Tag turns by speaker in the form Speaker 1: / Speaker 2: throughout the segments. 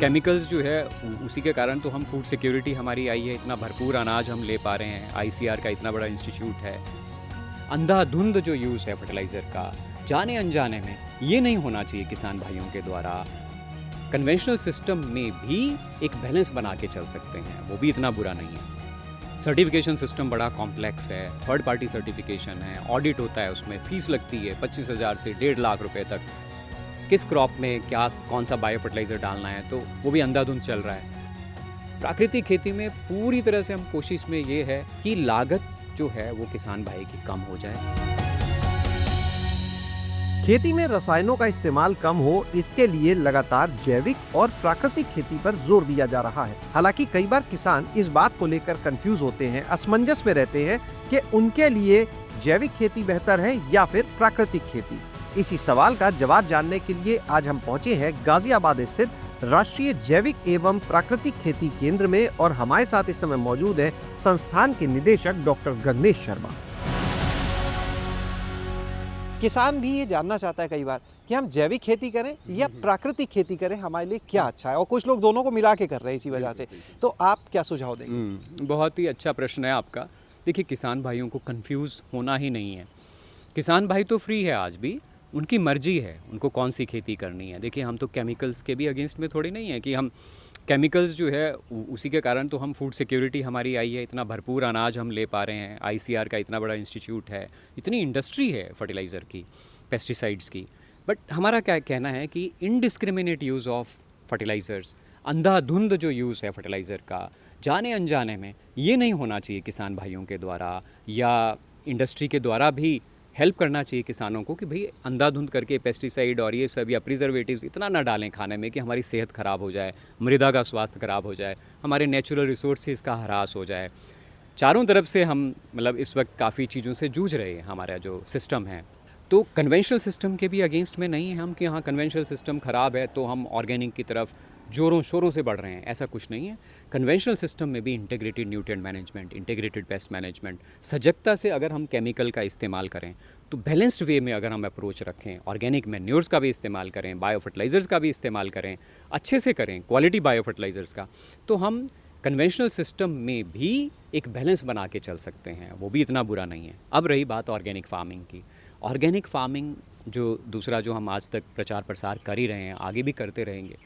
Speaker 1: Chemicals जो है उसी के कारण तो हम फूड सिक्योरिटी हमारी आई है, इतना भरपूर अनाज हम ले पा रहे हैं। आईसीआर का इतना बड़ा इंस्टीट्यूट है। अंधाधुंध जो यूज़ है फर्टिलाइज़र का जाने अनजाने में, ये नहीं होना चाहिए किसान भाइयों के द्वारा। कन्वेंशनल सिस्टम में भी एक बैलेंस बना के चल सकते हैं, वो भी इतना बुरा नहीं है। सर्टिफिकेशन सिस्टम बड़ा कॉम्प्लेक्स है, थर्ड पार्टी सर्टिफिकेशन है, ऑडिट होता है, उसमें फ़ीस लगती है 25,000 से 1.5 लाख रुपए तक। किस क्रॉप में क्या कौन सा बायो फर्टिलाइज़र डालना है, तो वो भी अंधाधुंध चल रहा है। प्राकृतिक खेती में पूरी तरह से हम कोशिश में ये है कि लागत जो है वो किसान भाई की कम हो जाए।
Speaker 2: खेती में रसायनों का इस्तेमाल कम हो, इसके लिए लगातार जैविक और प्राकृतिक खेती पर जोर दिया जा रहा है। हालांकि कई बार किसान इस बात को लेकर कंफ्यूज होते हैं, असमंजस में रहते हैं कि उनके लिए जैविक खेती बेहतर है या फिर प्राकृतिक खेती। इसी सवाल का जवाब जानने के लिए आज हम पहुंचे हैं गाजियाबाद स्थित राष्ट्रीय जैविक एवं प्राकृतिक खेती केंद्र में, और हमारे साथ इस समय मौजूद है संस्थान के निदेशक डॉक्टर गगनेश शर्मा। किसान भी ये जानना चाहता है कई बार कि हम जैविक खेती करें या प्राकृतिक खेती करें, हमारे लिए क्या अच्छा है, और कुछ लोग दोनों को मिला के कर रहे हैं इसी वजह से। तो आप क्या सुझाव देंगे?
Speaker 1: बहुत ही अच्छा प्रश्न है आपका। देखिए, किसान भाइयों को कंफ्यूज होना ही नहीं है। किसान भाई तो फ्री है, आज भी उनकी मर्जी है उनको कौन सी खेती करनी है। देखिए, हम तो केमिकल्स के भी अगेंस्ट में थोड़ी नहीं है कि हम केमिकल्स जो है उसी के कारण तो हम फूड सिक्योरिटी हमारी आई है, इतना भरपूर अनाज हम ले पा रहे हैं। आईसीआर का इतना बड़ा इंस्टीट्यूट है, इतनी इंडस्ट्री है फर्टिलाइज़र की, पेस्टिसाइड्स की। बट हमारा क्या कहना है कि इनडिस्क्रिमिनेट यूज़ ऑफ फर्टिलाइज़र्स, अंधाधुंध जो यूज़ है फर्टिलाइज़र का जाने अनजाने में, ये नहीं होना चाहिए किसान भाइयों के द्वारा या इंडस्ट्री के द्वारा भी। हेल्प करना चाहिए किसानों को कि भाई अंधाधुंध करके पेस्टिसाइड और ये सब या प्रिजर्वेटिव्स इतना ना डालें खाने में कि हमारी सेहत ख़राब हो जाए, मृदा का स्वास्थ्य ख़राब हो जाए, हमारे नेचुरल रिसोर्सेज का ह्रास हो जाए। चारों तरफ से हम इस वक्त काफ़ी चीज़ों से जूझ रहे हैं, हमारा जो सिस्टम है। तो कन्वेंशनल सिस्टम के भी अगेंस्ट में नहीं है हम कि हाँ कन्वेंशनल सिस्टम ख़राब है तो हम ऑर्गेनिक की तरफ जोरों शोरों से बढ़ रहे हैं, ऐसा कुछ नहीं है। कन्वेंशनल सिस्टम में भी integrated nutrient management, integrated pest management, सजगता से अगर हम केमिकल का इस्तेमाल करें, तो बैलेंस्ड वे में अगर हम अप्रोच रखें, ऑर्गेनिक मैन्योर्स का भी इस्तेमाल करें, बायो फर्टिलाइज़र्स का भी इस्तेमाल करें, अच्छे से करें, क्वालिटी बायो फर्टिलाइज़र्स का, तो हम कन्वेंशनल सिस्टम में भी एक बैलेंस बना के चल सकते हैं, वो भी इतना बुरा नहीं है। अब रही बात ऑर्गेनिक फार्मिंग की। ऑर्गेनिक फार्मिंग जो दूसरा जो हम आज तक प्रचार प्रसार कर ही रहे हैं, आगे भी करते रहेंगे।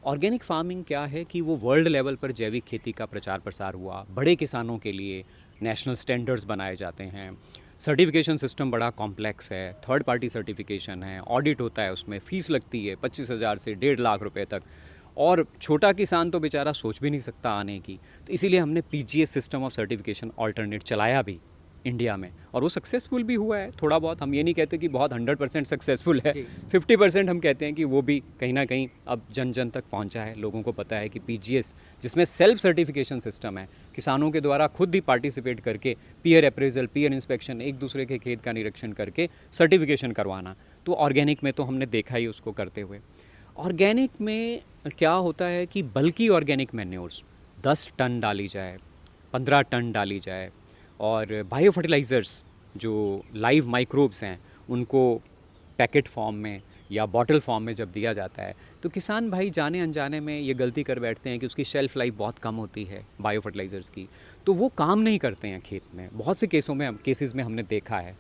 Speaker 1: ऑर्गेनिक फार्मिंग क्या है कि वो वर्ल्ड लेवल पर जैविक खेती का प्रचार प्रसार हुआ, बड़े किसानों के लिए नेशनल स्टैंडर्ड्स बनाए जाते हैं, सर्टिफिकेशन सिस्टम बड़ा कॉम्प्लेक्स है, थर्ड पार्टी सर्टिफिकेशन है, ऑडिट होता है, उसमें फ़ीस लगती है 25,000 से 1.5 लाख रुपए तक, और छोटा किसान तो बेचारा सोच भी नहीं सकता आने की। तो इसीलिए हमने PGS system of certification alternate चलाया भी इंडिया में, और वो सक्सेसफुल भी हुआ है थोड़ा बहुत। हम ये नहीं कहते कि बहुत 100% सक्सेसफुल है, 50% हम कहते हैं कि वो भी कहीं ना कहीं अब जन जन तक पहुंचा है। लोगों को पता है कि पीजीएस, जिसमें सेल्फ सर्टिफिकेशन सिस्टम है, किसानों के द्वारा खुद ही पार्टिसिपेट करके पीयर अप्रेजल, पीयर इंस्पेक्शन, एक दूसरे के खेत का निरीक्षण करके सर्टिफिकेशन करवाना, तो ऑर्गेनिक में तो हमने देखा ही उसको करते हुए। ऑर्गेनिक में क्या होता है कि बल्कि ऑर्गेनिक मैन्योर्स 10 टन डाली जाए, 15 टन डाली जाए, और बायो फर्टिलाइज़र्स जो लाइव माइक्रोब्स हैं उनको पैकेट फॉर्म में या बॉटल फॉर्म में जब दिया जाता है, तो किसान भाई जाने अनजाने में ये गलती कर बैठते हैं कि उसकी शेल्फ़ लाइफ बहुत कम होती है बायो फर्टिलाइज़र्स की, तो वो काम नहीं करते हैं खेत में। बहुत से केसेस में हमने देखा है।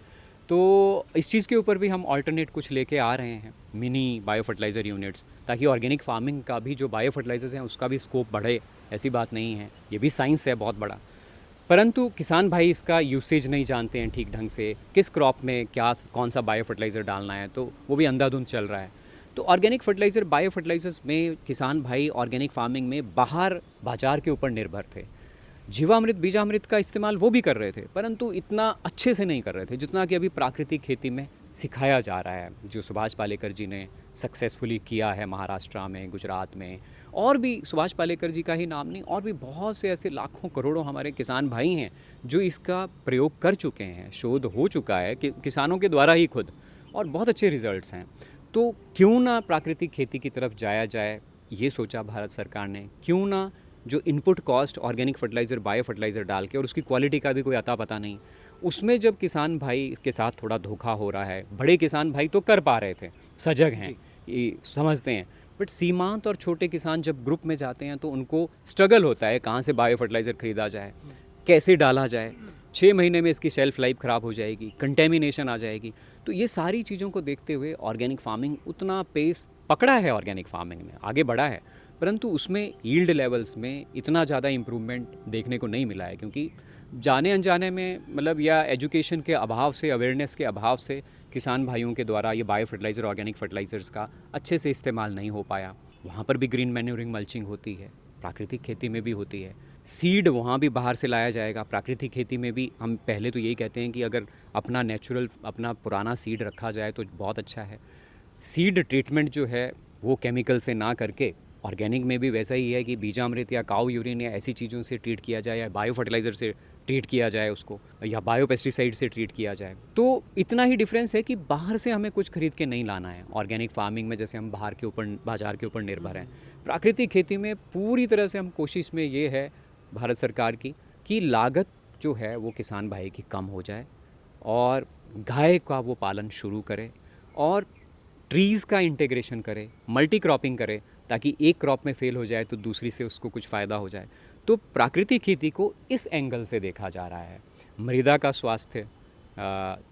Speaker 1: तो इस चीज़ के ऊपर भी हम ऑल्टरनेट कुछ लेके आ रहे हैं, मिनी बायो फर्टिलाइज़र यूनिट्स, ताकि ऑर्गेनिक फार्मिंग का भी जो बायो फर्टिलाइज़र्स हैं उसका भी स्कोप बढ़े। ऐसी बात नहीं है, ये भी साइंस है बहुत बड़ा। परंतु किसान भाई इसका यूसेज नहीं जानते हैं ठीक ढंग से, किस क्रॉप में क्या कौन सा बायो फर्टिलाइज़र डालना है, तो वो भी अंधाधुंध चल रहा है। तो ऑर्गेनिक फर्टिलाइज़र, बायो फर्टिलाइज़र्स में किसान भाई ऑर्गेनिक फार्मिंग में बाहर बाजार के ऊपर निर्भर थे। जीवामृत, बीजामृत का इस्तेमाल वो भी कर रहे थे, परंतु इतना अच्छे से नहीं कर रहे थे जितना कि अभी प्राकृतिक खेती में सिखाया जा रहा है, जो सुभाष पालेकर जी ने सक्सेसफुली किया है महाराष्ट्र में, गुजरात में। और भी सुभाष पालेकर जी का ही नाम नहीं, और भी बहुत से ऐसे लाखों करोड़ों हमारे किसान भाई हैं जो इसका प्रयोग कर चुके हैं, शोध हो चुका है कि किसानों के द्वारा ही खुद, और बहुत अच्छे रिजल्ट्स हैं। तो क्यों ना प्राकृतिक खेती की तरफ जाया जाए, ये सोचा भारत सरकार ने। क्यों ना जो input cost organic fertiliser, bio fertiliser डाल के, और उसकी क्वालिटी का भी कोई अता पता नहीं, उसमें जब किसान भाई के साथ थोड़ा धोखा हो रहा है। बड़े किसान भाई तो कर पा रहे थे, सजग हैं, ये समझते हैं, बट सीमांत और छोटे किसान जब ग्रुप में जाते हैं तो उनको स्ट्रगल होता है, कहाँ से बायो फर्टिलाइज़र खरीदा जाए, कैसे डाला जाए, 6 महीने में इसकी शेल्फ लाइफ ख़राब हो जाएगी, कंटेमिनेशन आ जाएगी। तो ये सारी चीज़ों को देखते हुए ऑर्गेनिक फार्मिंग उतना पेस पकड़ा है, ऑर्गेनिक फार्मिंग में आगे बढ़ा है, परंतु उसमें यील्ड लेवल्स में इतना ज़्यादा इम्प्रूवमेंट देखने को नहीं मिला है, क्योंकि जाने अनजाने में मतलब या एजुकेशन के अभाव से, अवेयरनेस के अभाव से किसान भाइयों के द्वारा ये बायो फर्टिलाइज़र, ऑर्गेनिक फर्टिलाइज़र्स का अच्छे से इस्तेमाल नहीं हो पाया। वहाँ पर भी ग्रीन मैन्यूरिंग मल्चिंग होती है, प्राकृतिक खेती में भी होती है। सीड वहाँ भी बाहर से लाया जाएगा, प्राकृतिक खेती में भी हम पहले तो यही कहते हैं कि अगर अपना नेचुरल, अपना पुराना सीड रखा जाए तो बहुत अच्छा है। सीड ट्रीटमेंट जो है वो केमिकल से ना करके ऑर्गेनिक में भी वैसा ही है कि बीजामृत या काऊ यूरिन या ऐसी चीज़ों से ट्रीट किया जाए, या बायो फर्टिलाइज़र से ट्रीट किया जाए उसको, या बायो पेस्टिसाइड से ट्रीट किया जाए। तो इतना ही डिफरेंस है कि बाहर से हमें कुछ खरीद के नहीं लाना है। ऑर्गेनिक फार्मिंग में जैसे हम बाज़ार के ऊपर निर्भर हैं, प्राकृतिक खेती में पूरी तरह से हम कोशिश में ये है भारत सरकार की कि लागत जो है वो किसान भाई की कम हो जाए, और गाय का वो पालन शुरू करे, और ट्रीज़ का इंटीग्रेशन करे, मल्टी क्रॉपिंग करे, ताकि एक क्रॉप में फेल हो जाए तो दूसरी से उसको कुछ फ़ायदा हो जाए। तो प्राकृतिक खेती को इस एंगल से देखा जा रहा है। मृदा का स्वास्थ्य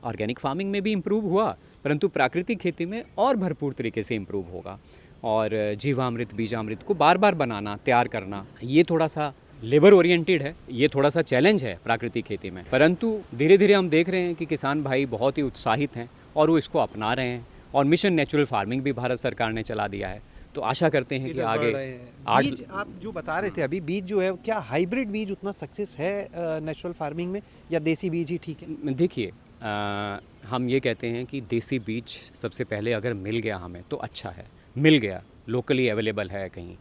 Speaker 1: ऑर्गेनिक फार्मिंग में भी इम्प्रूव हुआ, परंतु प्राकृतिक खेती में और भरपूर तरीके से इम्प्रूव होगा। और जीवामृत, बीजामृत को बार बार बनाना, तैयार करना, ये थोड़ा सा लेबर ओरिएंटेड है, ये थोड़ा सा चैलेंज है प्राकृतिक खेती में, परंतु धीरे धीरे हम देख रहे हैं कि किसान भाई बहुत ही उत्साहित हैं और वो इसको अपना रहे हैं। और मिशन नेचुरल फार्मिंग भी भारत सरकार ने चला दिया है, तो आशा करते हैं कि आगे
Speaker 2: बीज आप जो बता रहे थे अभी, बीज जो है क्या हाइब्रिड बीज उतना सक्सेस है नेचुरल फार्मिंग में, या देसी बीज ही ठीक है?
Speaker 1: देखिए, हम ये कहते हैं कि देसी बीज सबसे पहले अगर मिल गया हमें तो अच्छा है, मिल गया, लोकली अवेलेबल है कहीं।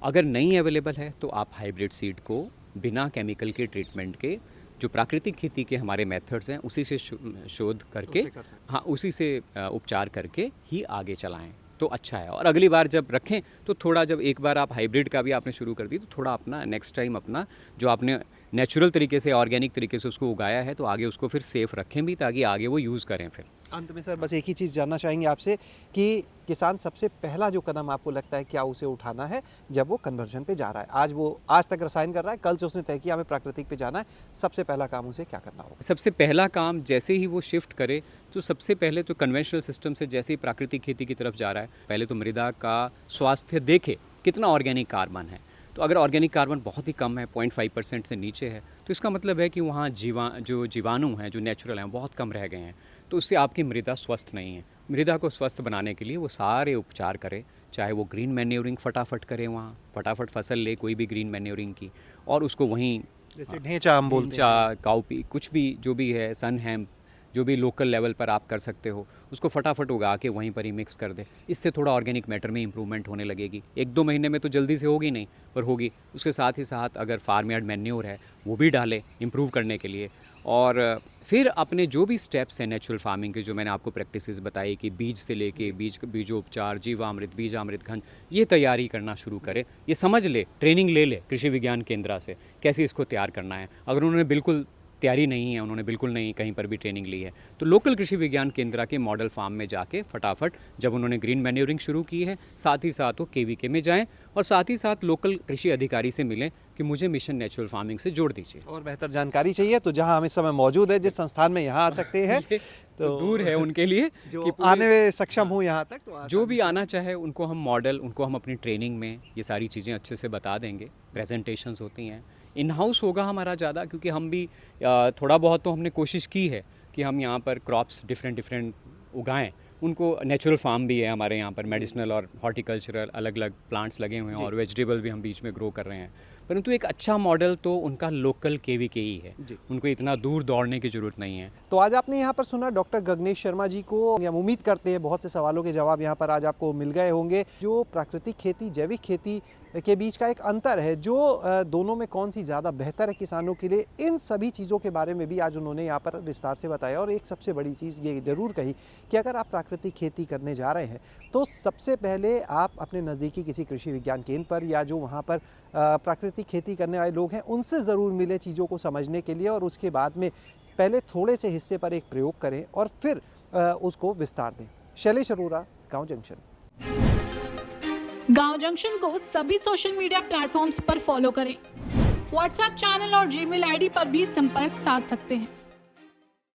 Speaker 1: अगर नहीं अवेलेबल है तो आप हाइब्रिड सीड को बिना केमिकल के ट्रीटमेंट के, जो प्राकृतिक खेती के हमारे मेथड्स हैं उसी से शोध करके, हाँ उसी से उपचार करके ही आगे चलाएं तो अच्छा है। और अगली बार जब रखें तो थोड़ा, जब एक बार आप हाइब्रिड का भी आपने शुरू कर दी तो थोड़ा अपना नेक्स्ट टाइम अपना जो आपने नेचुरल तरीके से, ऑर्गेनिक तरीके से उसको उगाया है, तो आगे उसको फिर सेफ रखें भी, ताकि आगे वो यूज़ करें। फिर
Speaker 2: अंत में सर बस एक ही चीज़ जानना चाहेंगे आपसे कि किसान सबसे पहला जो कदम आपको लगता है क्या उसे उठाना है जब वो कन्वर्जन पे जा रहा है? आज तक रसायन कर रहा है, कल से उसने तय किया हमें प्राकृतिक पे जाना है, सबसे पहला काम उसे क्या करना होगा?
Speaker 1: सबसे पहला काम, जैसे ही वो शिफ्ट करे तो सबसे पहले तो कन्वेंशनल सिस्टम से जैसे ही प्राकृतिक खेती की तरफ जा रहा है, पहले तो मृदा का स्वास्थ्य देखे कितना ऑर्गेनिक कार्बन है। तो अगर ऑर्गेनिक कार्बन बहुत ही कम है, 0.5% से नीचे है, तो इसका मतलब है कि वहाँ जो जीवाणु हैं, जो नेचुरल हैं, बहुत कम रह गए हैं, तो उससे आपकी मृदा स्वस्थ नहीं है। मृदा को स्वस्थ बनाने के लिए वो सारे उपचार करे, चाहे वो ग्रीन मैन्योरिंग फटाफट करे, वहाँ फटाफट फसल ले कोई भी ग्रीन मैन्योरिंग की, और उसको वहीं
Speaker 2: जैसे ढेंचा हम बोलते हैं,
Speaker 1: काउपी, कुछ भी जो भी है, सन हैम्प, जो भी लोकल लेवल पर आप कर सकते हो, उसको फटाफट उगा के वहीं पर ही मिक्स कर दे। इससे थोड़ा ऑर्गेनिक मैटर में इंप्रूवमेंट होने लगेगी। 1-2 महीने में तो जल्दी से होगी नहीं, पर होगी। उसके साथ ही साथ अगर फार्म यार्ड मैन्योर है वो भी डालें इम्प्रूव करने के लिए। और फिर अपने जो भी स्टेप्स हैं नेचुरल फार्मिंग के, जो मैंने आपको प्रैक्टिसेस बताई कि बीज से लेके बीजोपचार, जीवामृत, बीजामृत घन, ये तैयारी करना शुरू करे। ये समझ ले, ट्रेनिंग ले ले कृषि विज्ञान केंद्र से कैसे इसको तैयार करना है। अगर उन्होंने बिल्कुल तैयारी नहीं है, उन्होंने बिल्कुल नहीं कहीं पर भी ट्रेनिंग ली है, तो लोकल कृषि विज्ञान केंद्र के मॉडल फार्म में जाके फटाफट, जब उन्होंने ग्रीन मैन्योरिंग शुरू की है, साथ ही साथ वो केवीके में जाएं और साथ ही साथ लोकल कृषि अधिकारी से मिलें कि मुझे मिशन नेचुरल फार्मिंग से जोड़ दीजिए।
Speaker 2: और बेहतर जानकारी चाहिए तो जहां हम इस समय मौजूद है, जिस संस्थान में यहाँ आ सकते हैं,
Speaker 1: तो दूर है उनके लिए
Speaker 2: जो आने में सक्षम हो यहाँ तक, तो
Speaker 1: जो भी आना चाहे उनको हम मॉडल, उनको हम अपनी ट्रेनिंग में ये सारी चीज़ें अच्छे से बता देंगे। प्रेजेंटेशंस होती हैं, इन हाउस होगा हमारा ज़्यादा, क्योंकि हम भी थोड़ा बहुत तो हमने कोशिश की है कि हम यहाँ पर क्रॉप्स डिफरेंट उगाएं। उनको नेचुरल फार्म भी है हमारे यहाँ पर, मेडिसिनल और हॉर्टिकल्चरल अलग अलग प्लांट्स लगे हुए हैं, और वेजिटेबल भी हम बीच में ग्रो कर रहे हैं। परंतु एक अच्छा मॉडल तो उनका लोकल केवीके ही है, उनको इतना दूर दौड़ने की ज़रूरत नहीं है।
Speaker 2: तो आज आपने यहाँ पर सुना डॉक्टर गगनेश शर्मा जी को। हम उम्मीद करते हैं बहुत से सवालों के जवाब यहाँ पर आज आपको मिल गए होंगे। जो प्राकृतिक खेती, जैविक खेती के बीच का एक अंतर है, जो दोनों में कौन सी ज़्यादा बेहतर है किसानों के लिए, इन सभी चीज़ों के बारे में भी आज उन्होंने यहाँ पर विस्तार से बताया। और एक सबसे बड़ी चीज़ ये ज़रूर कही कि अगर आप प्राकृतिक खेती करने जा रहे हैं तो सबसे पहले आप अपने नज़दीकी किसी कृषि विज्ञान केंद्र पर, या जो वहाँ पर प्राकृतिक खेती करने वाले लोग हैं, उनसे ज़रूर मिले चीज़ों को समझने के लिए, और उसके बाद में पहले थोड़े से हिस्से पर एक प्रयोग करें और फिर उसको विस्तार दें। शैलेश अरोरा, गाँव जंक्शन।
Speaker 3: गांव जंक्शन को सभी सोशल मीडिया प्लेटफॉर्म्स पर फॉलो करें। व्हाट्सएप चैनल और जीमेल आईडी पर भी संपर्क साध सकते हैं।